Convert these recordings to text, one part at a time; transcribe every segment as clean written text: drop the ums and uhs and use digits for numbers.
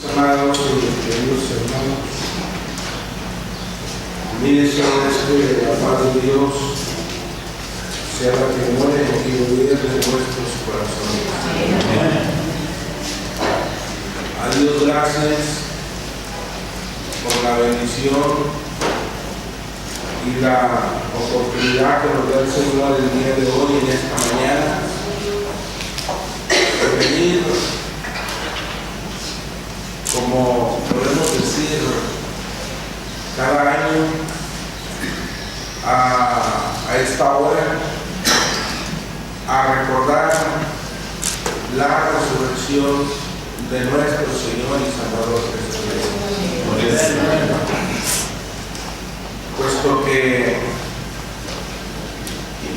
Amados y queridos hermanos, ministros de la paz de Dios sea la que muere y olvide de nuestros corazones. A Dios gracias por la bendición y la oportunidad que nos da el Señor el día de hoy, en esta mañana, de venir, como podemos decir, cada año a esta hora a recordar la resurrección de nuestro Señor y Salvador Jesucristo. Puesto que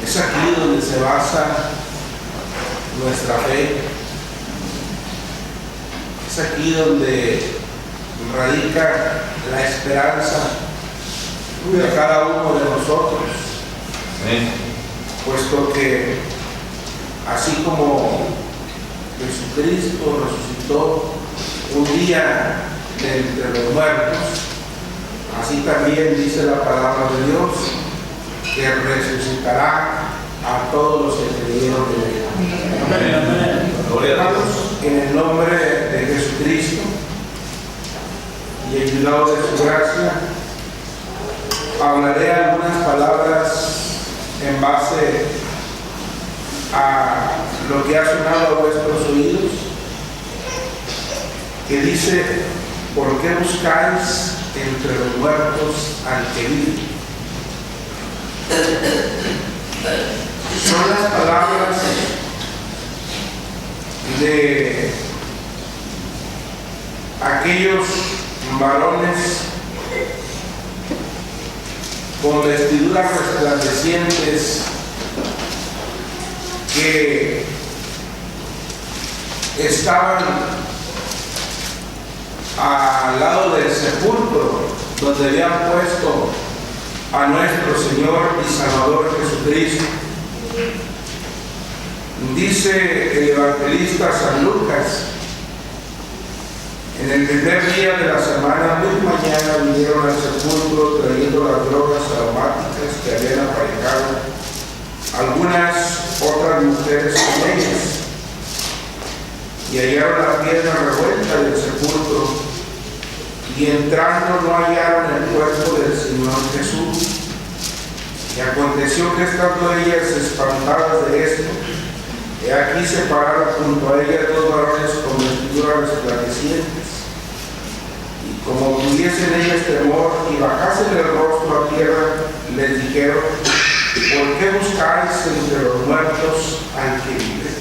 es aquí donde se basa nuestra fe, es aquí donde radica la esperanza de cada uno de nosotros. Amén. Puesto que así como Jesucristo resucitó un día de entre los muertos, así también dice la palabra de Dios que resucitará a todos los que creyeron en él. Amén. Amén. Gloria a Dios. En el nombre de Jesucristo y ayudado de su gracia, hablaré algunas palabras en base a lo que ha sonado a vuestros oídos, que dice: ¿por qué buscáis entre los muertos al que vive? Son las palabras de aquellos varones con vestiduras resplandecientes que estaban al lado del sepulcro donde habían puesto a nuestro Señor y Salvador Jesucristo. Dice el evangelista San Lucas: en el primer día de la semana, muy mañana, vinieron al sepulcro trayendo las drogas aromáticas que habían aparejado algunas otras mujeres con ellas, y hallaron la piedra revuelta del sepulcro, y entrando no hallaron el cuerpo del Señor Jesús. Y aconteció que estando ellas espantadas de esto, he aquí se pararon junto a ellas dos varones con vestiduras resplandecientes, y como tuviesen ellas temor y bajasen el rostro a tierra, les dijeron: ¿por qué buscáis entre los muertos al que vive?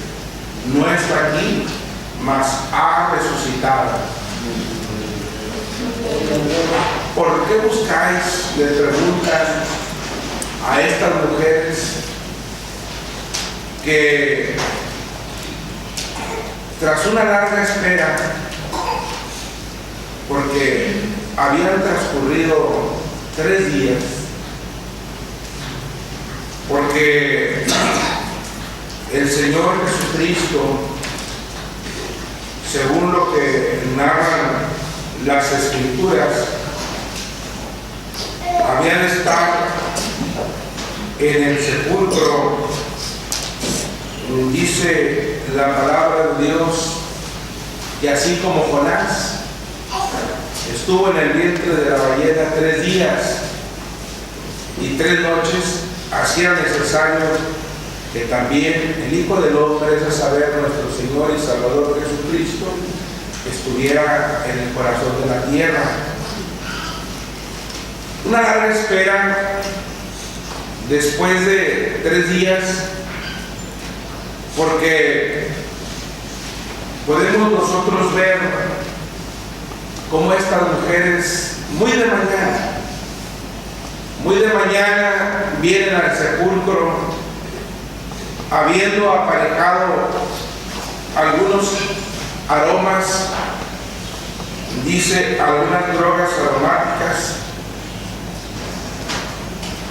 No está aquí, mas ha resucitado. ¿Por qué buscáis? Le preguntan a estas mujeres que tras una larga espera, porque habían transcurrido 3 días, porque el Señor Jesucristo, según lo que narran las Escrituras, había de estar en el sepulcro. Dice la palabra de Dios que así como Jonás estuvo en el vientre de la ballena 3 días y 3 noches, así era necesario que también el Hijo del Hombre, es a saber, nuestro Señor y Salvador Jesucristo, estuviera en el corazón de la tierra. Una larga espera después de 3 días, porque podemos nosotros ver cómo estas mujeres muy de mañana vienen al sepulcro, habiendo aparejado algunos aromas, dice algunas drogas aromáticas,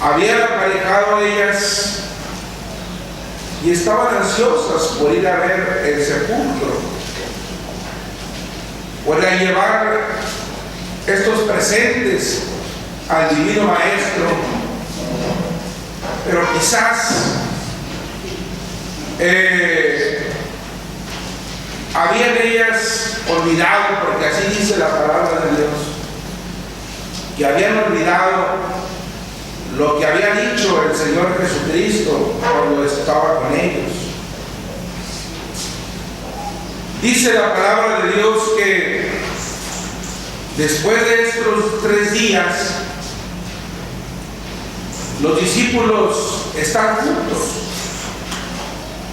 habían aparejado ellas y estaban ansiosas por ir a ver el sepulcro. o de llevar estos presentes al Divino Maestro, pero quizás habían ellas olvidado, porque así dice la palabra de Dios, que habían olvidado lo que había dicho el Señor Jesucristo cuando estaba con ellos. Dice la palabra de Dios que después de estos 3 días los discípulos están juntos,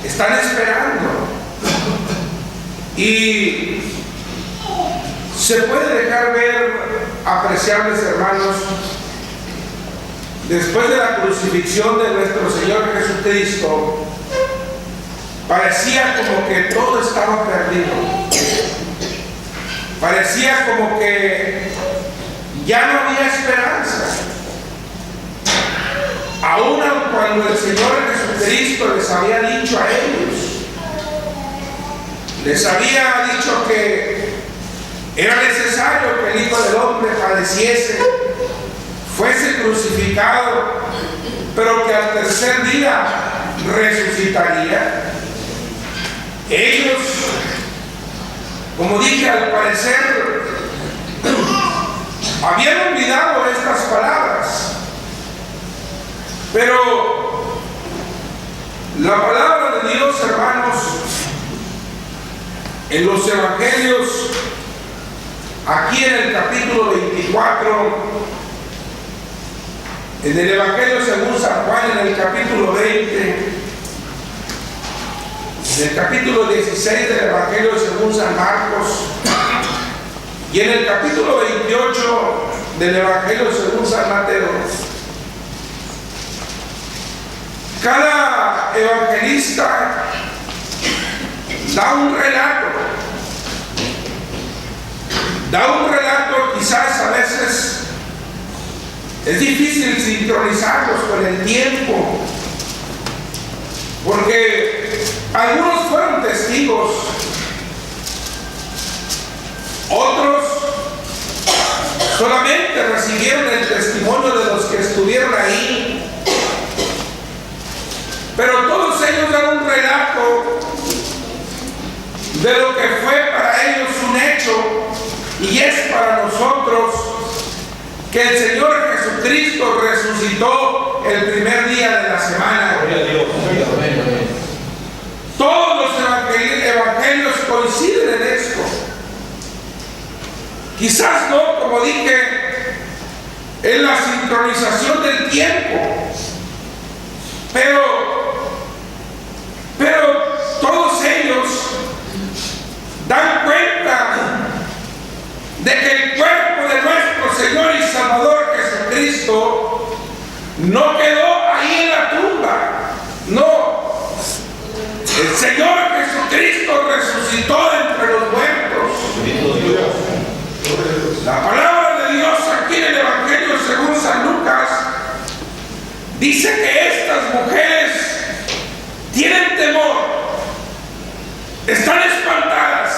están esperando, y se puede dejar ver, apreciables hermanos, después de la crucifixión de nuestro Señor Jesucristo, parecía como que todo estaba perdido. Parecía como que ya no había esperanza. Aún cuando el Señor Jesucristo les había dicho a ellos, les había dicho que era necesario que el Hijo del Hombre padeciese, fuese crucificado, pero que al tercer día resucitaría. Ellos, como dije, al parecer habían olvidado estas palabras, pero la palabra de Dios, hermanos, en los evangelios, aquí en el capítulo 24, en el Evangelio según San Juan, en el capítulo 20, en el capítulo 16 del Evangelio según San Marcos, y en el capítulo 28 del Evangelio según San Mateo, cada evangelista da un relato, quizás a veces es difícil sincronizarlos con el tiempo, porque algunos fueron testigos, otros solamente recibieron el testimonio de los que estuvieron ahí, pero todos ellos dan un relato de lo que fue para ellos un hecho, y es para nosotros que el Señor Jesucristo resucitó el primer día de la semana. Todos los evangelios coinciden en esto. Quizás no, como dije, en la sincronización del tiempo, pero todos ellos dan cuenta de que el cuerpo de nuestro Señor y Salvador Jesucristo no quedó ahí en la tumba, no. El Señor Jesucristo resucitó entre los muertos. La palabra de Dios aquí en el Evangelio según San Lucas dice que estas mujeres tienen temor, están espantadas.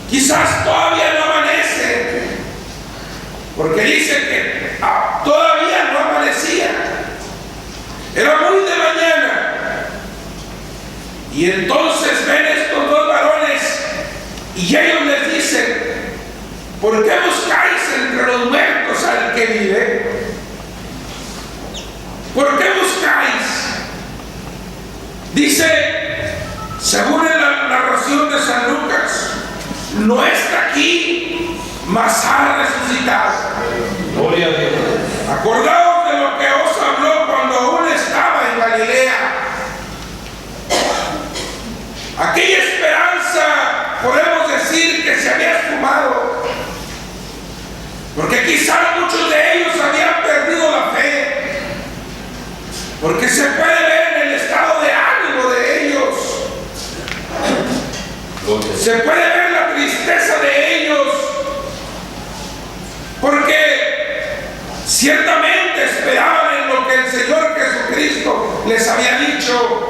Quizás todavía no amanece, porque dice que todavía no amanecía, era muy de mañana. Y entonces ven estos 2 varones y ellos les dicen: ¿por qué buscáis entre los muertos al que vive? ¿Por qué buscáis? Dice, según la narración de San Lucas, no está aquí, mas ha resucitado. Gloria a Dios. Acordaos de lo que os habló cuando aún estaba en Galilea. Aquella esperanza podemos decir que se había esfumado, porque quizás muchos de ellos habían perdido la fe, porque se puede ver en el estado de ánimo de ellos, se puede ver la tristeza de ellos, porque ciertamente esperaban en lo que el Señor Jesucristo les había dicho.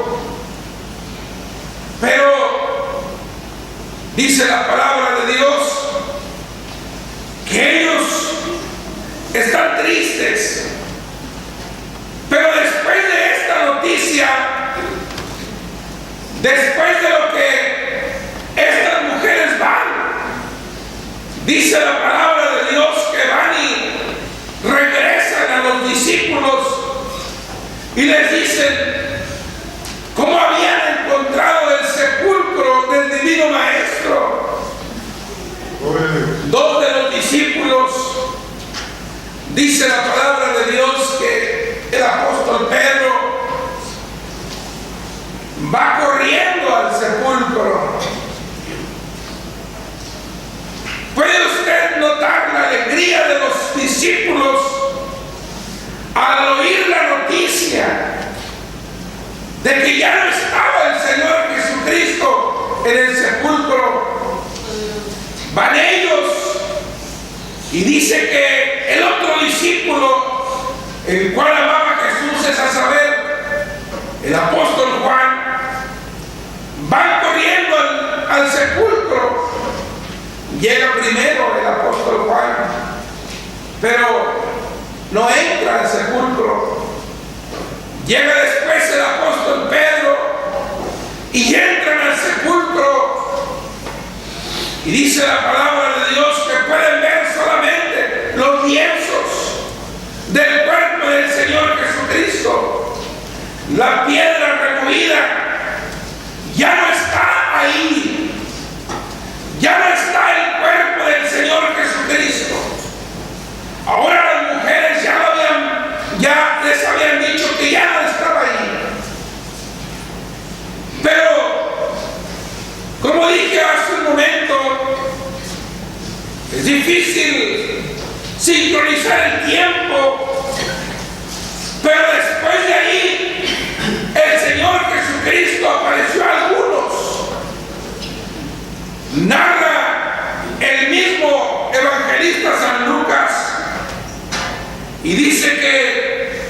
Pero dice la palabra de Después de lo que estas mujeres van, dice la palabra de Dios que van y regresan a los discípulos y les dicen cómo habían encontrado el sepulcro del divino Maestro. Dos de los discípulos, dice la palabra de Dios que el apóstol Pedro va corriendo al sepulcro. ¿Puede usted notar la alegría de los discípulos al oír la noticia de que ya no estaba el Señor Jesucristo en el sepulcro? Van ellos y dice que el otro discípulo, el cual amaba a Jesús, es a saber, el apóstol Juan, van corriendo al sepulcro. Llega primero el apóstol Juan, pero no entra al sepulcro. Llega después el apóstol Pedro y entran al sepulcro. Y dice la palabra de Dios que pueden ver solamente los lienzos del cuerpo del Señor Jesucristo. La piedra removida ya no está ahí. Ya no está el cuerpo del Señor Jesucristo. Ahora las mujeres ya les habían dicho que ya no estaba ahí. Pero, como dije hace un momento, es difícil sincronizar el tiempo, pero después de ahí, el Señor Jesucristo apareció a algunos. Narra el mismo evangelista San Lucas y dice que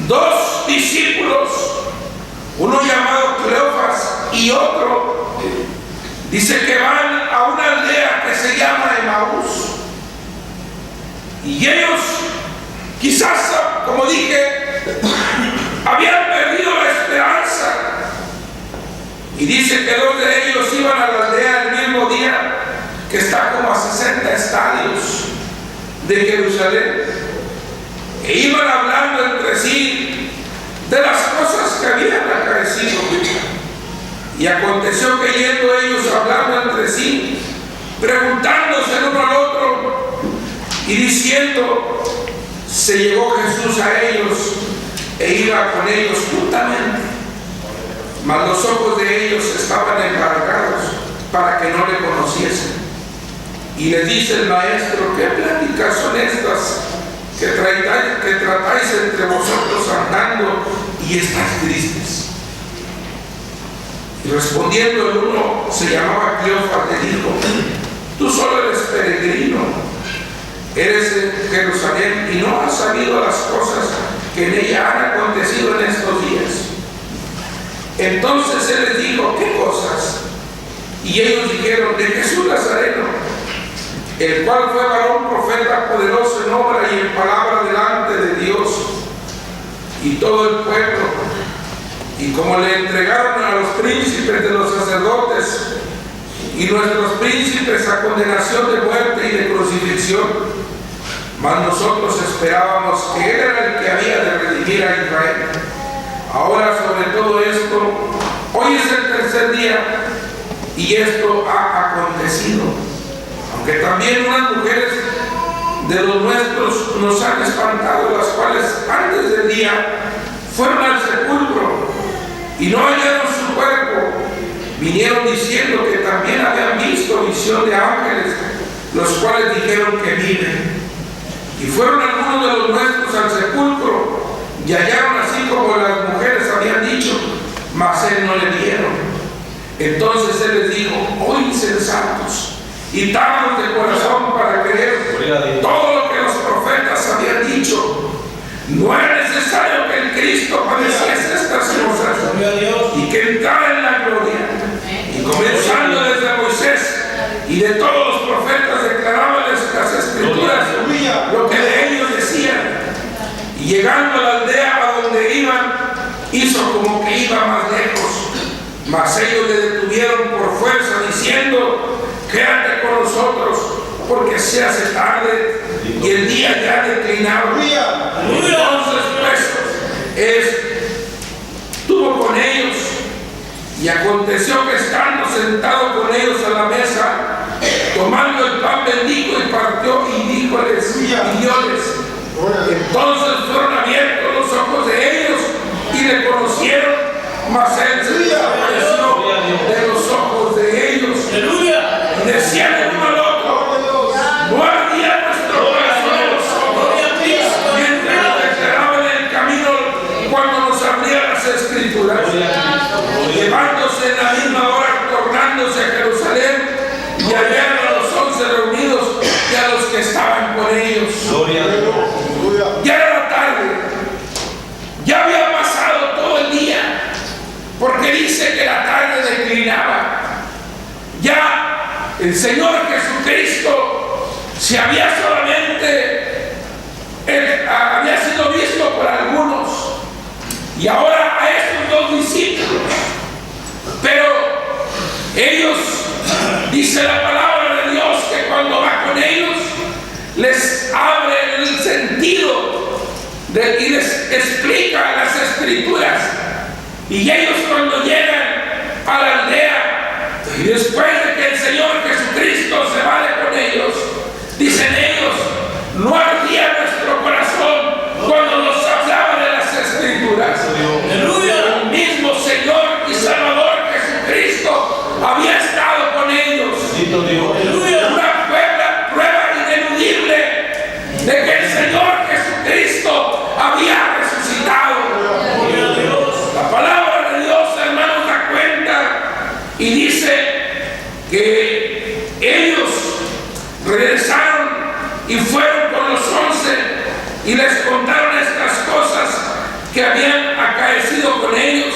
dos discípulos, uno llamado Cleofas y otro, dice que van a una aldea que se llama Emaús, y ellos quizás, como dije, habían perdido la esperanza. Y dice que dos de ellos iban a la aldea el mismo día, que está como a 60 estadios de Jerusalén, e iban hablando entre sí de las cosas que habían acaecido. Y aconteció que yendo ellos hablando entre sí, preguntándose el uno al otro y diciendo, se llegó Jesús a ellos e iba con ellos juntamente. Mas los ojos de ellos estaban embargados para que no le conociesen. Y les dice el maestro, ¿qué pláticas son estas que tratáis entre vosotros andando y estáis tristes? Y respondiendo el uno, se llamaba Cleofas, le dijo, tú solo eres peregrino, eres de Jerusalén y no has sabido las cosas que en ella han acontecido en estos días. Entonces él les dijo, ¿qué cosas? Y ellos dijeron, de Jesús Nazareno, el cual fue varón profeta poderoso en obra y en palabra delante de Dios y todo el pueblo. Y como le entregaron a los príncipes de los sacerdotes y nuestros príncipes a condenación de muerte y de crucifixión, mas nosotros esperábamos que él era el que había de redimir a Israel. Ahora sobre todo esto, hoy es el tercer día y esto ha acontecido. Aunque también unas mujeres de los nuestros nos han espantado, las cuales antes del día fueron al sepulcro y no hallaron su cuerpo. Vinieron diciendo que también habían visto visión de ángeles, los cuales dijeron que viven. Y fueron algunos de los nuestros al sepulcro y hallaron así como las mujeres habían dicho, mas él no le vieron. Entonces él les dijo, oh insensatos y tardos de corazón para creer todo lo que los profetas habían dicho. No era necesario que el Cristo padeciese estas cosas y que entrara en la gloria. Y comenzando desde Moisés y de todos los profetas declarábales las escrituras lo que de ellos decían. Y llegando a la aldea a donde iban, hizo como que iba más lejos Mas ellos le detuvieron por fuerza, diciendo: quédate con nosotros, porque se hace tarde y el día ya declinaba. Entonces pues estuvo con ellos, y aconteció que estando sentado con ellos a la mesa, tomando el pan bendijo y partió y díjoles y dióles. Entonces fueron abiertos los ojos de ellos y le conocieron, mas él se desapareció de los ojos de ellos. Y decían el uno al otro: no ardía nuestro corazón en los ojos mientras nos declaraba en el camino cuando nos abría las Escrituras. Llevándose en la misma hora, tornándose a Jerusalén, y hallaron a los 11 reunidos y a los que estaban con ellos. Ya era la tarde, ya había pasado todo el día, porque dice que la tarde declinaba. Ya el Señor Jesucristo se había había sido visto por algunos, y ahora a estos dos discípulos. Pero ellos, dice la palabra de Dios, que cuando va con ellos les abre el sentido y les explica las Escrituras. Y ellos, cuando llegan a la aldea, y después de que el Señor Jesucristo se vale con ellos, dicen ellos: no ardía nuestro corazón cuando nos hablaba de las Escrituras. El mismo Señor y Salvador Jesucristo había estado con ellos. Una prueba ineludible de que el Señor Jesucristo había resucitado. La palabra de Dios, hermanos, da cuenta y dice que ellos regresaron y fueron con los 11 y les contaron estas cosas que habían acaecido con ellos.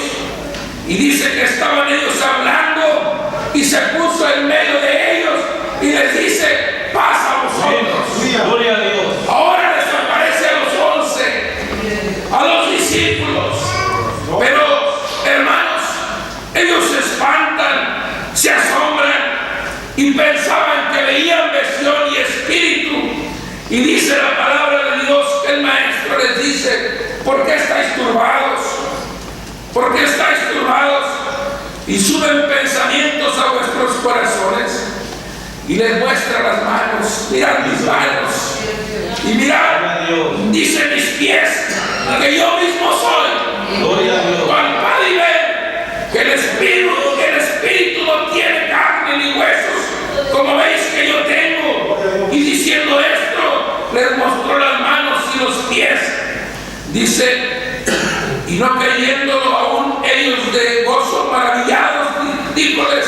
Y dice que estaban ellos hablando, y se puso en medio de ellos y les dice: pasa a vosotros. Gloria a Dios. Ahora les aparece a los 11, a los discípulos. Pero, hermanos, ellos se espantan, se asombran y pensaban que veían visión y espíritu. Y dice la palabra de Dios que el maestro les dice: ¿por qué estáis turbados? ¿Por qué estáis turbados? Y suben pensamientos a vuestros corazones. Y les muestra las manos: mirad mis manos, y mirad, dice, mis pies, que yo mismo soy. Gloria a Dios. Palpad y ved que el espíritu no tiene carne ni huesos, como veis que yo tengo. Y diciendo esto, les mostró las manos y los pies. Dice: y no creyéndolo aún ellos de gozo maravillados, díjoles: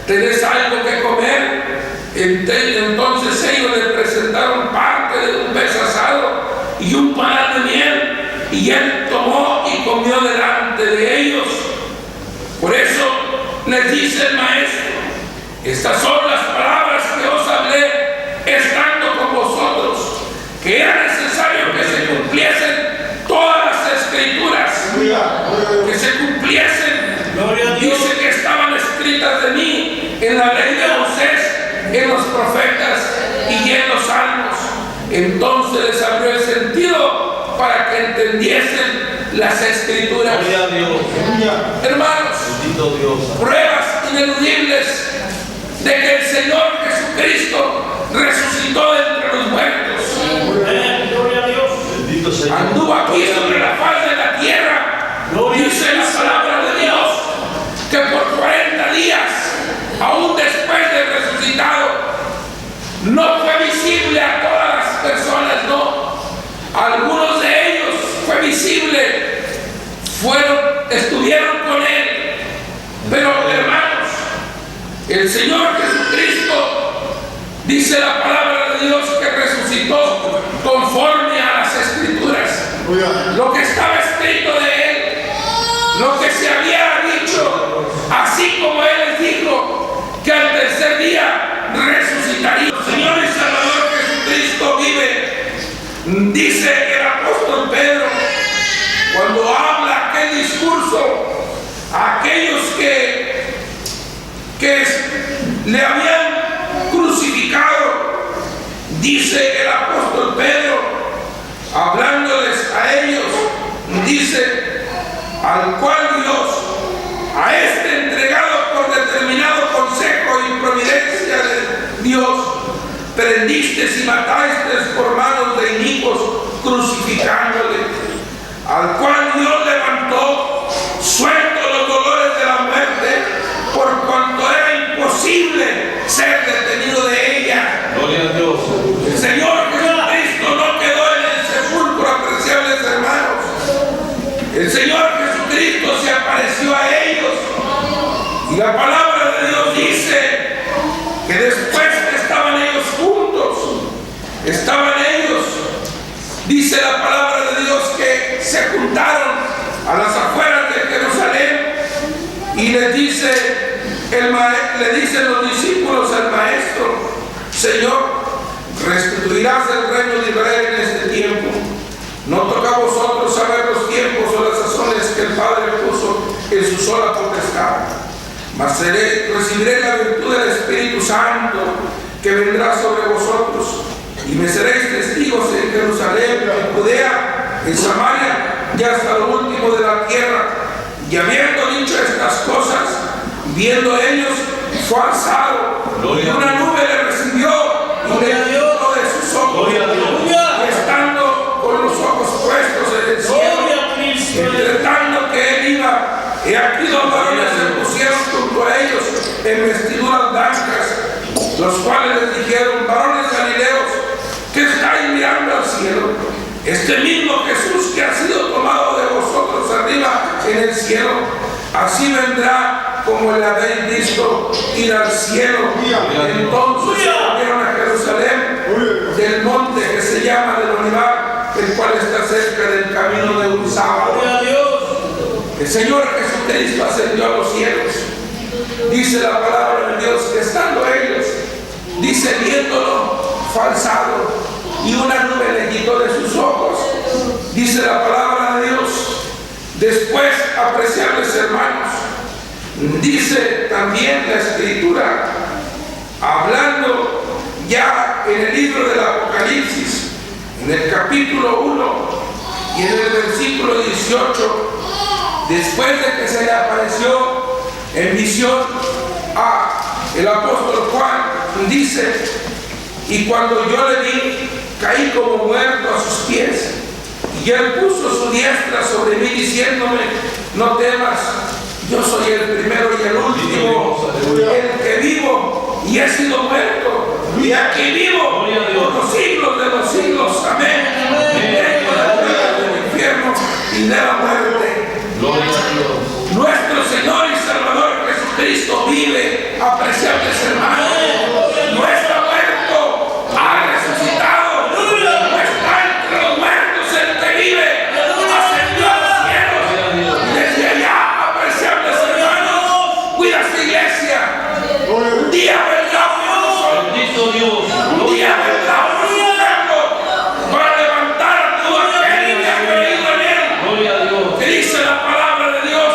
¿tenéis algo que comer? Entonces ellos le presentaron parte de un pez asado y un panal de miel, y él tomó y comió delante de ellos. Por eso les dice el maestro: estas son las palabras que os hablé estando con vosotros, que era necesario que se cumpliesen todas las Escrituras, que se cumpliesen. Dice que estaban escritas de mí en la ley de Moisés, en los profetas y en los salmos. Entonces les abrió el sentido para que entendiesen las Escrituras. Hermanos, pruebas ineludibles de que el Señor Jesucristo resucitó de entre los muertos. Anduvo aquí sobre la faz de la tierra. Dice la palabra de Dios que por 40 días, aún después de resucitado, no fue visible a todas las personas, no. Algunos de ellos fue visible, estuvieron con él. Pero, hermanos, el Señor Jesucristo, dice la palabra de Dios, que resucitó conforme a las Escrituras. Lo que estaba escrito de él, lo que se había dicho, así como él les dijo que al tercer día resucitaría. El Señor y Salvador Jesucristo vive. Dice el apóstol Pedro, cuando habla aquel discurso a aquellos que le habían crucificado. Dice el apóstol Pedro, hablándoles a ellos, dice: al cual Dios, a este entregado por determinado consejo y providencia de Dios, prendisteis y matasteis por manos de inicuos, crucificándole, al cual Dios levantó, suelto los dolores de la muerte, por cuanto era imposible ser detenido de ella. Gloria a Dios. El Señor Jesucristo no quedó en el sepulcro, apreciables hermanos. El Señor Jesucristo se apareció a ellos. Y la palabra de Dios dice que después que estaban ellos juntos, dice la palabra de Dios que se juntaron a las afueras de Jerusalén y le dicen los discípulos al maestro: Señor, restituirás el reino de Israel en este tiempo. No toca a vosotros saber los tiempos o las sazones que el Padre puso en su sola potestad. Mas recibiré la virtud del Espíritu Santo que vendrá sobre vosotros, y me seréis testigos en Jerusalén, en Judea, en Samaria y hasta lo último de la tierra. Y habiendo dicho estas cosas, viendo ellos, fue alzado, y una nube le recibió y le quitó de sus ojos. Y estando con los ojos puestos en el cielo, entre tanto que él iba, he aquí dos varones se pusieron junto a ellos en vestiduras blancas, los cuales les dijeron: varones galileos, ¿qué estáis mirando al cielo? Este mismo Jesús que ha sido tomado de vosotros arriba en el cielo, así vendrá como le habéis visto ir al cielo. Entonces volvieron a Jerusalén del monte que se llama del Olivar, el cual está cerca del camino de un sábado. El Señor Jesucristo ascendió a los cielos. Dice la palabra de Dios que estando ellos, dice, viéndolo, fue alzado y una nube le quitó de sus ojos. Dice la palabra de Dios. Después, apreciables hermanos, dice también la Escritura, hablando ya en el libro del Apocalipsis, en el capítulo 1 y en el versículo 18, después de que se le apareció en visión a el apóstol Juan, dice: y cuando yo le vi, caí como muerto a sus pies, y él puso su diestra sobre mí diciéndome: no temas, yo soy el primero y el último, el que vivo y he sido muerto, y aquí vivo por los siglos de los siglos. Amén. Vengo del infierno y de la muerte. Gloria a Dios. Nuestro Señor y Salvador Jesucristo vive, apreciables hermanos. No está muerto, ha resucitado. No está entre los muertos, el que vive ascendió a los cielos. Y desde allá, apreciables hermanos, cuida esta iglesia. Un día vendrá por nosotros. Bendito Dios. Un día vendrá por nosotros para levantar a todo aquel que ha creído en él. Gloria a Dios. Que dice la palabra de Dios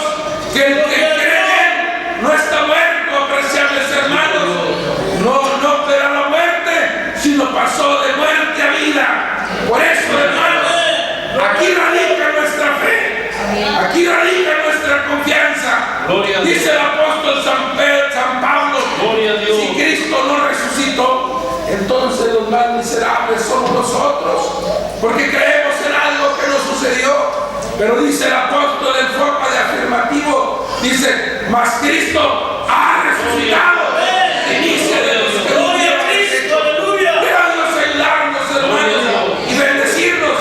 que el que cree en él no está muerto, apreciables hermanos. No verá la muerte, sino pasó de muerte a vida. Por eso, hermanos, aquí radica nuestra fe, aquí radica nuestra confianza. Gloria a Dios. Dice el apóstol San Pablo: Gloria a Dios. si Cristo no resucitó, entonces los más miserables somos nosotros, porque creemos en algo que no sucedió. Pero dice el apóstol en forma de afirmativo, dice: mas Cristo ha resucitado. Inicia de los que quiera Dios ayudarnos, hermanos, y bendecirnos.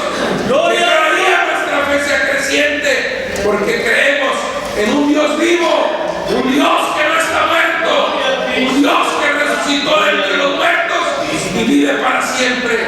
Que cada día nuestra fe sea creciente, porque creemos en un Dios vivo, un Dios que no está muerto, un Dios que resucitó entre los muertos y vive para siempre.